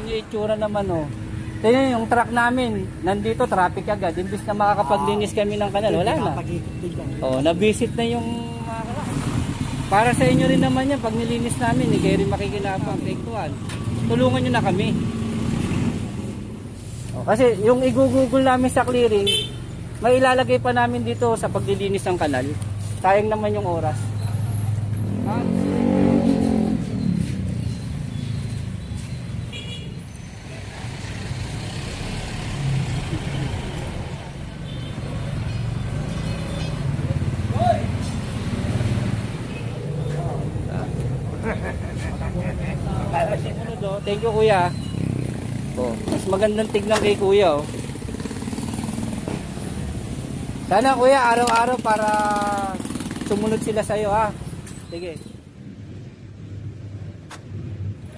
yung itsura naman oh. Tingnan yung truck namin, nandito traffic agad. Imbis na makakapaglinis kami ng kanal, wala na. Oh, na-visit na yung mga kanal. Para sa inyo rin naman yan, pag nilinis namin, kayo rin makikinabang, take one. Tulungan nyo na kami. Oh, kasi yung igugugol namin sa clearing, may ilalagay pa namin dito sa paglilinis ng kanal. Sayang naman yung oras. Thank you kuya. Oh, mas magandang tignan kay kuya oh. Sana kuya araw-araw para sumunod sila sa iyo ha. Sige.